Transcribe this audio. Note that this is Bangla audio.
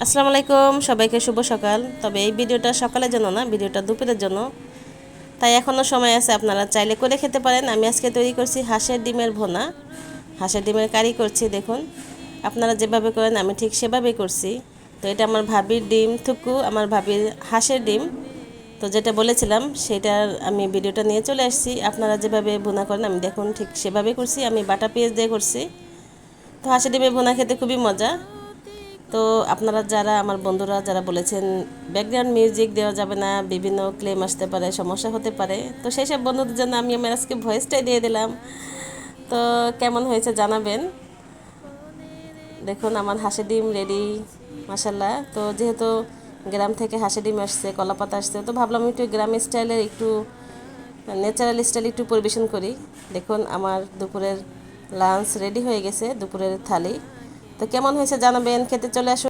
আসসালামু আলাইকুম, সবাইকে শুভ সকাল। তবে এই ভিডিওটা সকালের জন্য না, ভিডিওটা দুপুরের জন্য। তাই এখনও সময় আছে, আপনারা চাইলে করে খেতে পারেন। আমি আজকে তৈরি করছি হাঁসের ডিমের ভুনা, হাঁসের ডিমের কারি করছি। দেখুন, আপনারা যেভাবে করেন আমি ঠিক সেভাবেই করছি। তো এটা আমার ভাবির ডিম থুকু, আমার ভাবির হাঁসের ডিম। তো যেটা বলেছিলাম সেটার আমি ভিডিওটা নিয়ে চলে আসছি। আপনারা যেভাবে ভুনা করেন আমি দেখুন ঠিক সেভাবেই করছি। আমি বাটা পেঁয়াজ দিয়ে করছি। তো হাঁসের ডিমের ভুনা খেতে খুবই মজা। তো আপনারা যারা আমার বন্ধুরা যারা বলেছেন ব্যাকগ্রাউন্ড মিউজিক দেওয়া যাবে না, বিভিন্ন ক্লেম আসতে পারে, সমস্যা হতে পারে, তো সেই সব বন্ধুদের জন্য আমি আমার আজকে ভয়েসটাই দিয়ে দিলাম। তো কেমন হয়েছে জানাবেন। দেখুন আমার হাঁসের ডিম রেডি, মাসাল্লাহ। তো যেহেতু গ্রাম থেকে হাঁসের ডিম আসছে, কলাপাতা আসছে, তো ভাবলাম একটু গ্রাম স্টাইলের, একটু ন্যাচারাল স্টাইল একটু পরিবেশন করি। দেখুন আমার দুপুরের লাঞ্চ রেডি হয়ে গেছে, দুপুরের থালি। তো কেমন হয়েছে জানাবেন, খেতে চলে আসুন।